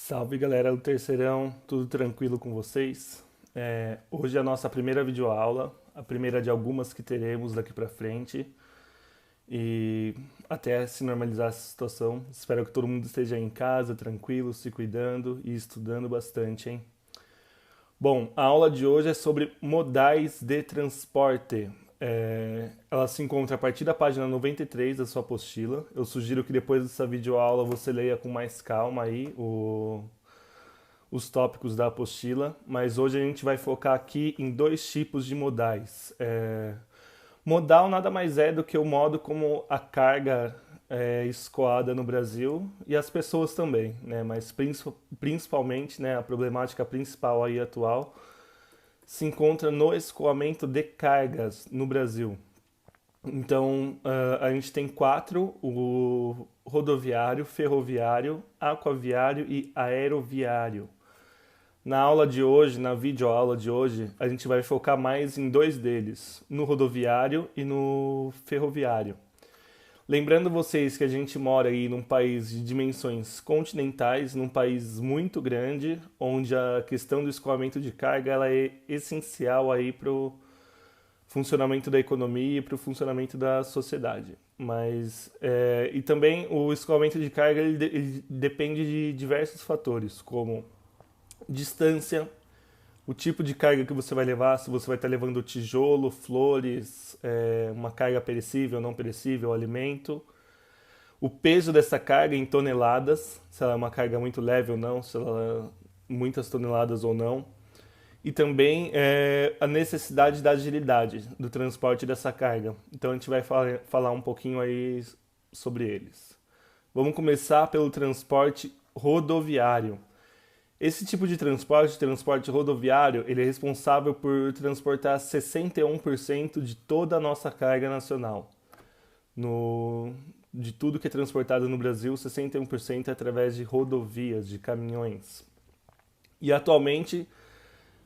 Salve galera do Terceirão, tudo tranquilo com vocês? Hoje é a nossa primeira videoaula, a primeira de algumas que teremos daqui pra frente e até se normalizar essa situação. Espero que todo mundo esteja em casa, tranquilo, se cuidando e estudando bastante, hein? Bom, a aula de hoje é sobre modais de transporte. Ela se encontra a partir da página 93 da sua apostila. Eu sugiro que depois dessa videoaula você leia com mais calma aí os tópicos da apostila, mas hoje a gente vai focar aqui em dois tipos de modais. Modal nada mais é do que o modo como a carga é escoada no Brasil e as pessoas também, né? Mas principalmente, né, a problemática principal aí atual se encontra no escoamento de cargas no Brasil. Então, a gente tem quatro: o rodoviário, ferroviário, aquaviário e aeroviário. Na aula de hoje, na videoaula de hoje, a gente vai focar mais em dois deles, no rodoviário e no ferroviário. Lembrando vocês que a gente mora aí num país de dimensões continentais, num país muito grande, onde a questão do escoamento de carga ela é essencial aí para o funcionamento da economia e para o funcionamento da sociedade. E também o escoamento de carga ele depende de diversos fatores, como distância, o tipo de carga que você vai levar, se você vai estar levando tijolo, flores, uma carga perecível, não perecível, alimento, o peso dessa carga em toneladas, se ela é uma carga muito leve ou não, se ela é muitas toneladas ou não, e também a necessidade da agilidade do transporte dessa carga. Então a gente vai falar um pouquinho aí sobre eles. Vamos começar pelo transporte rodoviário. Esse tipo de transporte rodoviário, ele é responsável por transportar 61% de toda a nossa carga nacional. De tudo que é transportado no Brasil, 61% é através de rodovias, de caminhões. E atualmente,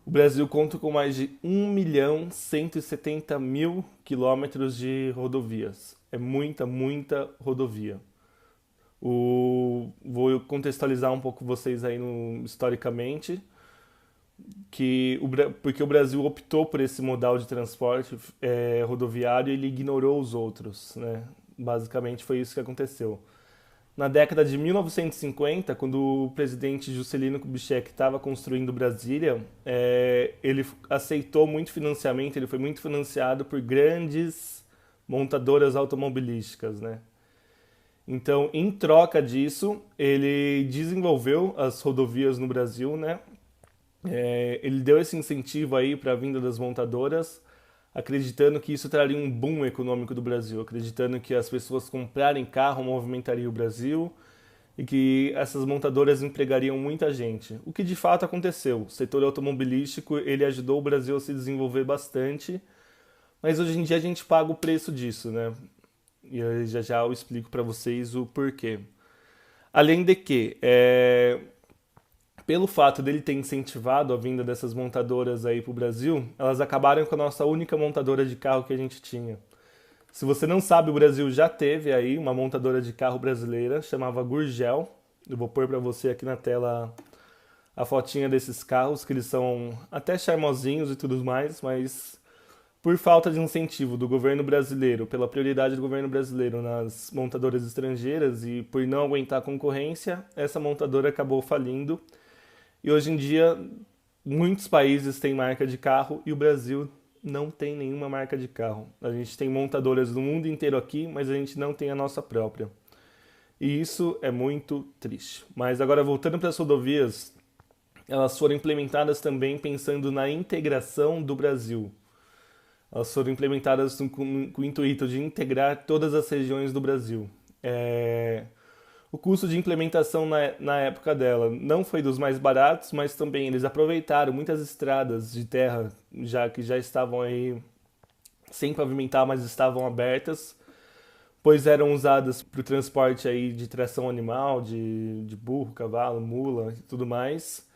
o Brasil conta com mais de 1.170.000 quilômetros de rodovias. É muita, muita rodovia. Vou contextualizar um pouco vocês aí historicamente, porque o Brasil optou por esse modal de transporte rodoviário e ele ignorou os outros, né? Basicamente foi isso que aconteceu. Na década de 1950, quando o presidente Juscelino Kubitschek estava construindo Brasília, ele aceitou muito financiamento, ele foi muito financiado por grandes montadoras automobilísticas, né? Então, em troca disso, ele desenvolveu as rodovias no Brasil, né? Ele deu esse incentivo aí para a vinda das montadoras, acreditando que isso traria um boom econômico do Brasil, acreditando que as pessoas comprarem carro movimentaria o Brasil e que essas montadoras empregariam muita gente. O que de fato aconteceu. O setor automobilístico ele ajudou o Brasil a se desenvolver bastante, mas hoje em dia a gente paga o preço disso, né? E eu já eu explico para vocês o porquê. Além de que, pelo fato dele ter incentivado a vinda dessas montadoras aí para o Brasil, elas acabaram com a nossa única montadora de carro que a gente tinha. Se você não sabe, o Brasil já teve aí uma montadora de carro brasileira, chamava Gurgel. Eu vou pôr para você aqui na tela a fotinha desses carros, que eles são até charmosinhos e tudo mais, mas por falta de incentivo do governo brasileiro, pela prioridade do governo brasileiro nas montadoras estrangeiras e por não aguentar a concorrência, essa montadora acabou falindo. E hoje em dia, muitos países têm marca de carro e o Brasil não tem nenhuma marca de carro. A gente tem montadoras do mundo inteiro aqui, mas a gente não tem a nossa própria. E isso é muito triste. Mas agora, voltando para as rodovias, elas foram implementadas também pensando na integração do Brasil. Elas foram implementadas com o intuito de integrar todas as regiões do Brasil. O custo de implementação na época dela não foi dos mais baratos, mas também eles aproveitaram muitas estradas de terra que já estavam aí sem pavimentar, mas estavam abertas, pois eram usadas para o transporte aí de tração animal, de burro, cavalo, mula e tudo mais.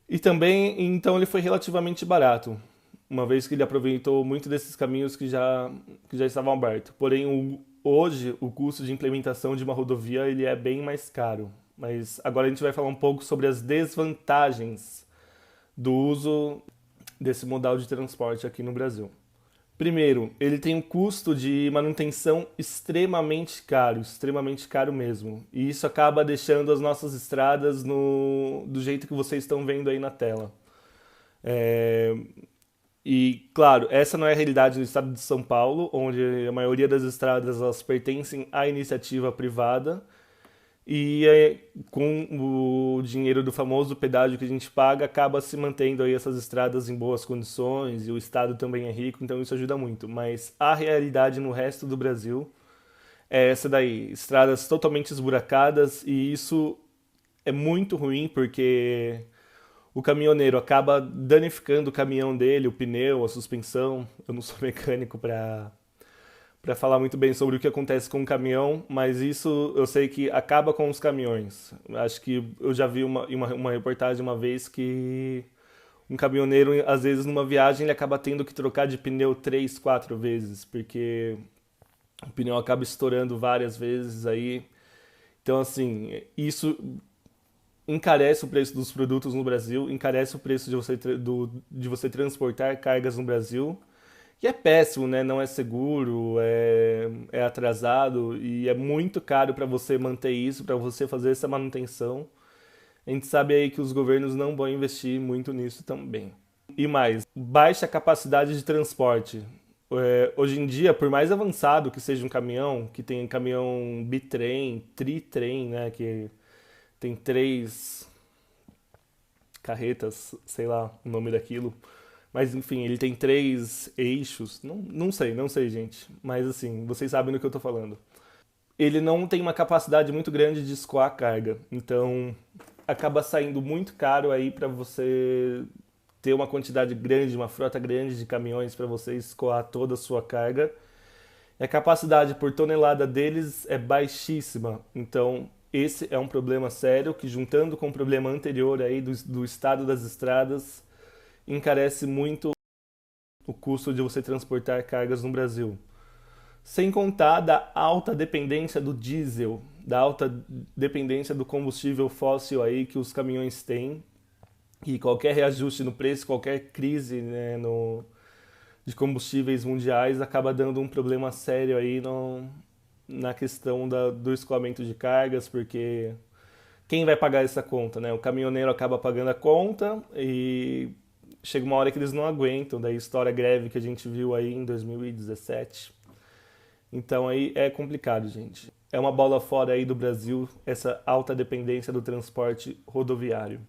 E também, então, ele foi relativamente barato, uma vez que ele aproveitou muito desses caminhos que já estavam abertos. Porém, hoje, o custo de implementação de uma rodovia ele é bem mais caro. Mas agora a gente vai falar um pouco sobre as desvantagens do uso desse modal de transporte aqui no Brasil. Primeiro, ele tem um custo de manutenção extremamente caro mesmo. E isso acaba deixando as nossas estradas do jeito que vocês estão vendo aí na tela. É, E, claro, essa não é a realidade do estado de São Paulo, onde a maioria das estradas elas pertencem à iniciativa privada e com o dinheiro do famoso pedágio que a gente paga, acaba se mantendo aí essas estradas em boas condições e o estado também é rico, então isso ajuda muito. Mas a realidade no resto do Brasil é essa daí, estradas totalmente esburacadas e isso é muito ruim porque o caminhoneiro acaba danificando o caminhão dele, o pneu, a suspensão. Eu não sou mecânico para falar muito bem sobre o que acontece com o caminhão, mas isso eu sei que acaba com os caminhões. Acho que eu já vi uma reportagem uma vez que um caminhoneiro, às vezes numa viagem, ele acaba tendo que trocar de pneu 3, 4 vezes, porque o pneu acaba estourando várias vezes aí. Então, assim, isso encarece o preço dos produtos no Brasil, encarece o preço de você transportar cargas no Brasil. E é péssimo, né? Não é seguro, é atrasado e é muito caro para você manter isso, para você fazer essa manutenção. A gente sabe aí que os governos não vão investir muito nisso também. E mais, baixa capacidade de transporte. Hoje em dia, por mais avançado que seja um caminhão, que tem caminhão bitrem, tritrem, né? Que tem 3 carretas, sei lá o nome daquilo. Mas enfim, ele tem 3 eixos. Não sei, gente. Mas assim, vocês sabem do que eu tô falando. Ele não tem uma capacidade muito grande de escoar a carga. Então, acaba saindo muito caro aí para você ter uma quantidade grande, uma frota grande de caminhões para você escoar toda a sua carga. E a capacidade por tonelada deles é baixíssima. Então, esse é um problema sério que, juntando com o problema anterior aí do estado das estradas, encarece muito o custo de você transportar cargas no Brasil. Sem contar da alta dependência do diesel, da alta dependência do combustível fóssil aí que os caminhões têm. E qualquer reajuste no preço, qualquer crise, né, de combustíveis mundiais acaba dando um problema sério aí na questão do escoamento de cargas, porque quem vai pagar essa conta, né? O caminhoneiro acaba pagando a conta e chega uma hora que eles não aguentam, daí estoura a greve que a gente viu aí em 2017. Então aí é complicado, gente. É uma bola fora aí do Brasil essa alta dependência do transporte rodoviário.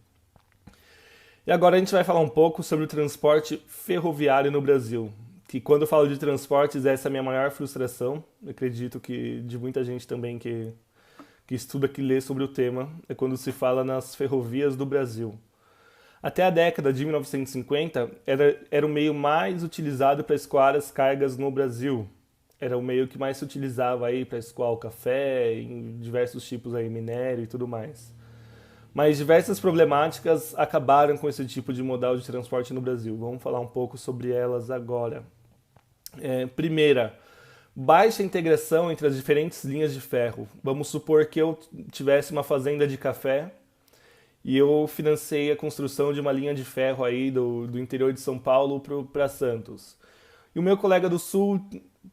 E agora a gente vai falar um pouco sobre o transporte ferroviário no Brasil, que quando eu falo de transportes, essa é a minha maior frustração. Eu acredito que de muita gente também que estuda, que lê sobre o tema, é quando se fala nas ferrovias do Brasil. Até a década de 1950, era o meio mais utilizado para escoar as cargas no Brasil. Era o meio que mais se utilizava aí para escoar o café, em diversos tipos aí, minério e tudo mais. Mas diversas problemáticas acabaram com esse tipo de modal de transporte no Brasil. Vamos falar um pouco sobre elas agora. Primeira, baixa integração entre as diferentes linhas de ferro. Vamos supor que eu tivesse uma fazenda de café e eu financei a construção de uma linha de ferro aí do interior de São Paulo para Santos. E o meu colega do Sul,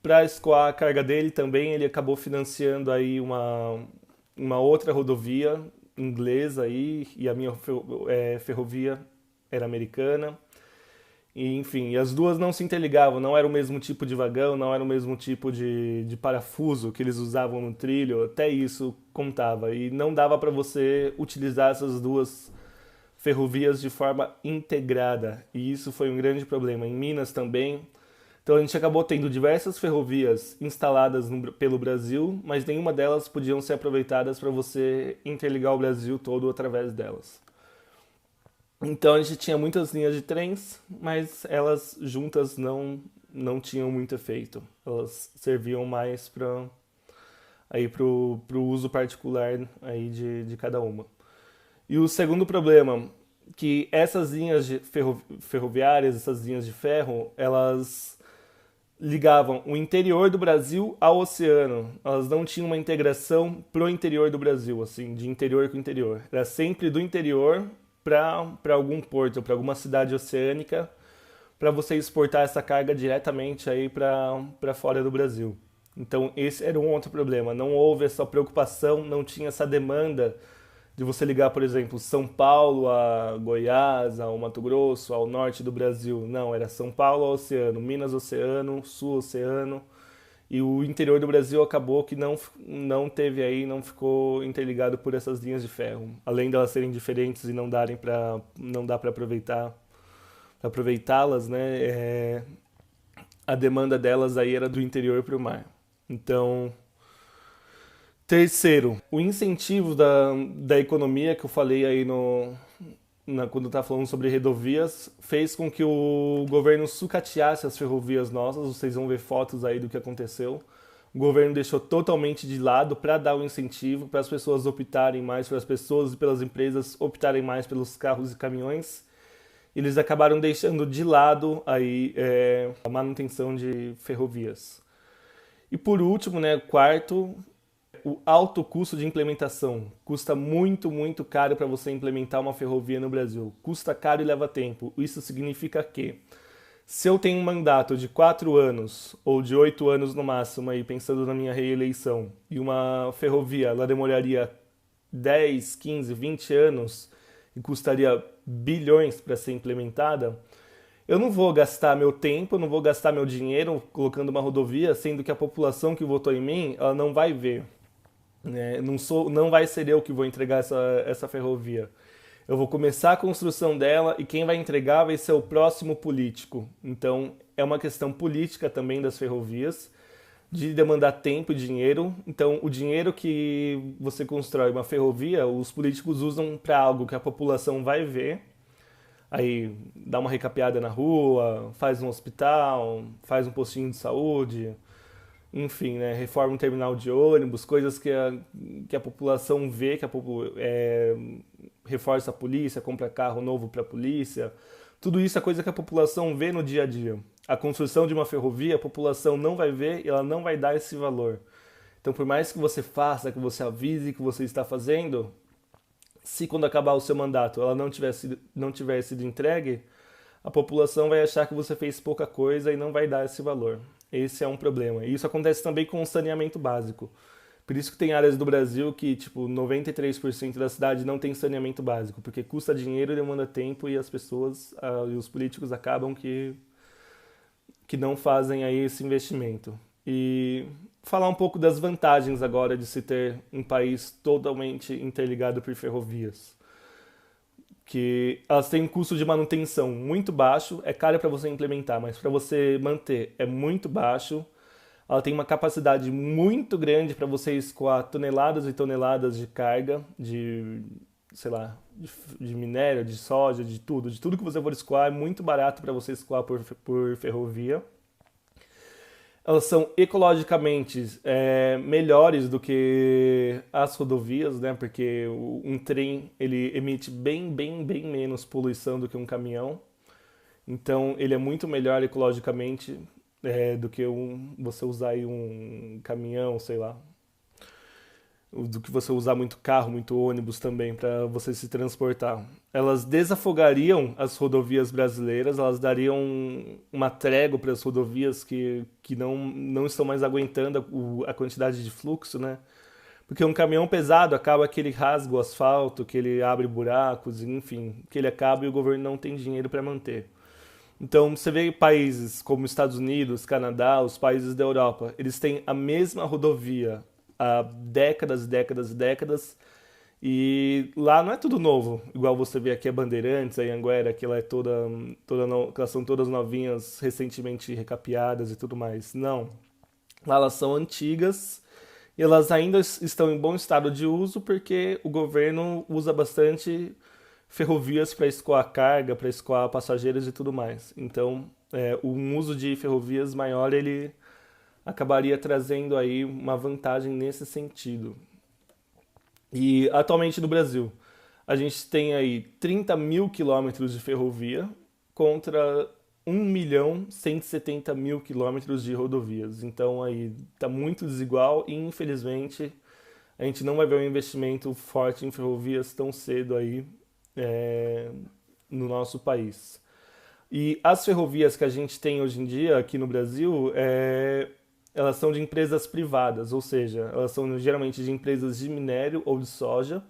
para escoar a carga dele também, ele acabou financiando aí uma outra rodovia inglesa aí, e a minha ferrovia era americana. E, enfim, as duas não se interligavam, não era o mesmo tipo de vagão, não era o mesmo tipo de parafuso que eles usavam no trilho, até isso contava. E não dava para você utilizar essas duas ferrovias de forma integrada, e isso foi um grande problema. Em Minas também. Então a gente acabou tendo diversas ferrovias instaladas pelo Brasil, mas nenhuma delas podiam ser aproveitadas para você interligar o Brasil todo através delas. Então a gente tinha muitas linhas de trens, mas elas juntas não tinham muito efeito. Elas serviam mais para aí pro uso particular aí de cada uma. E o segundo problema, que essas linhas ferroviárias, essas linhas de ferro, elas ligavam o interior do Brasil ao oceano. Elas não tinham uma integração pro interior do Brasil, assim, de interior com interior. Era sempre do interior para algum porto, para alguma cidade oceânica, para você exportar essa carga diretamente aí para fora do Brasil. Então esse era um outro problema. Não houve essa preocupação, não tinha essa demanda de você ligar, por exemplo, São Paulo a Goiás, ao Mato Grosso, ao norte do Brasil. Não, era São Paulo ao oceano, Minas oceano, Sul oceano. E o interior do Brasil acabou que não teve aí, não ficou interligado por essas linhas de ferro. Além delas serem diferentes e não dá para aproveitá-las, né? A demanda delas aí era do interior para o mar. Então, terceiro, o incentivo da economia que eu falei aí quando eu estava falando sobre rodovias, fez com que o governo sucateasse as ferrovias nossas. Vocês vão ver fotos aí do que aconteceu. O governo deixou totalmente de lado para dar o incentivo, para as pessoas optarem mais, para as pessoas e pelas empresas optarem mais pelos carros e caminhões. Eles acabaram deixando de lado aí, a manutenção de ferrovias. E por último, né, quarto, o alto custo de implementação. Custa muito, muito caro para você implementar uma ferrovia no Brasil. Custa caro e leva tempo. Isso significa que, se eu tenho um mandato de 4 anos, ou de 8 anos no máximo, aí, pensando na minha reeleição, e uma ferrovia ela demoraria 10, 15, 20 anos e custaria bilhões para ser implementada, eu não vou gastar meu tempo, eu não vou gastar meu dinheiro colocando uma rodovia, sendo que a população que votou em mim, ela não vai ver. Né? Não vai ser eu que vou entregar essa ferrovia. Eu vou começar a construção dela e quem vai entregar vai ser o próximo político. Então, é uma questão política também das ferrovias, de demandar tempo e dinheiro. Então, o dinheiro que você constrói uma ferrovia, os políticos usam para algo que a população vai ver. Aí dá uma recapeada na rua, faz um hospital, faz um postinho de saúde, enfim, né, reforma um terminal de ônibus, coisas que a população vê, reforça a polícia, compra carro novo para a polícia. Tudo isso é coisa que a população vê no dia a dia. A construção de uma ferrovia, a população não vai ver e ela não vai dar esse valor. Então, por mais que você faça, que você avise que você está fazendo, se quando acabar o seu mandato ela não tiver sido entregue, a população vai achar que você fez pouca coisa e não vai dar esse valor. Esse é um problema. E isso acontece também com o saneamento básico. Por isso que tem áreas do Brasil que, tipo, 93% da cidade não tem saneamento básico, porque custa dinheiro, demanda tempo e as pessoas e os políticos acabam que não fazem aí esse investimento. E falar um pouco das vantagens agora de se ter um país totalmente interligado por ferrovias. Que elas têm um custo de manutenção muito baixo, é caro para você implementar, mas para você manter é muito baixo. Ela tem uma capacidade muito grande para você escoar toneladas e toneladas de carga, sei lá, de minério, de soja, de tudo que você for escoar é muito barato para você escoar por ferrovia. Elas são ecologicamente melhores do que as rodovias, né? Porque um trem ele emite bem menos poluição do que um caminhão. Então ele é muito melhor ecologicamente do que você usar aí um caminhão, sei lá, do que você usar muito carro, muito ônibus também para você se transportar. Elas desafogariam as rodovias brasileiras, elas dariam uma trégua para as rodovias que não estão mais aguentando a quantidade de fluxo, né? Porque um caminhão pesado acaba que ele rasga o asfalto, que ele abre buracos, enfim, que ele acaba e o governo não tem dinheiro para manter. Então, você vê países como Estados Unidos, Canadá, os países da Europa, eles têm a mesma rodovia há décadas, décadas, décadas, e lá não é tudo novo, igual você vê aqui a Bandeirantes, a Anhanguera, que ela é que elas são todas novinhas, recentemente recapeadas e tudo mais. Não. Lá elas são antigas e elas ainda estão em bom estado de uso porque o governo usa bastante ferrovias para escoar carga, para escoar passageiros e tudo mais. Então, um uso de ferrovias maior, ele acabaria trazendo aí uma vantagem nesse sentido. E atualmente no Brasil, a gente tem aí 30 mil quilômetros de ferrovia contra 1.170.000 quilômetros de rodovias. Então aí está muito desigual e infelizmente a gente não vai ver um investimento forte em ferrovias tão cedo aí é, no nosso país. E as ferrovias que a gente tem hoje em dia aqui no Brasil, elas são de empresas privadas, ou seja, elas são geralmente de empresas de minério ou de soja,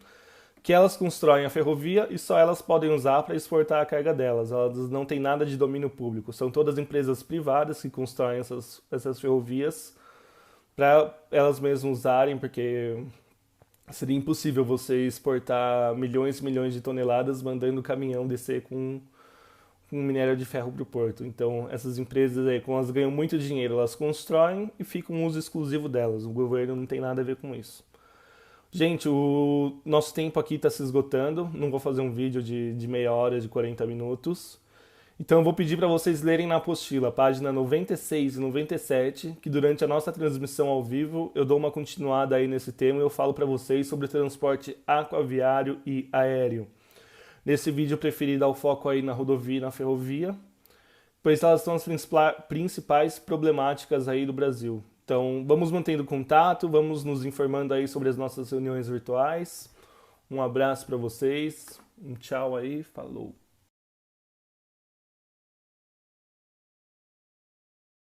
que elas constroem a ferrovia e só elas podem usar para exportar a carga delas. Elas não têm nada de domínio público. São todas empresas privadas que constroem essas ferrovias para elas mesmas usarem, porque seria impossível você exportar milhões e milhões de toneladas mandando o caminhão descer com minério de ferro para o porto. Então, essas empresas aí, como elas ganham muito dinheiro, elas constroem e fica um uso exclusivo delas. O governo não tem nada a ver com isso. Gente, o nosso tempo aqui está se esgotando. Não vou fazer um vídeo de meia hora, de 40 minutos. Então eu vou pedir para vocês lerem na apostila, página 96 e 97, que durante a nossa transmissão ao vivo eu dou uma continuada aí nesse tema e eu falo para vocês sobre o transporte aquaviário e aéreo. Nesse vídeo eu preferi dar o foco aí na rodovia e na ferrovia, pois elas são as principais problemáticas aí do Brasil. Então vamos mantendo contato, vamos nos informando aí sobre as nossas reuniões virtuais. Um abraço para vocês, um tchau aí, falou!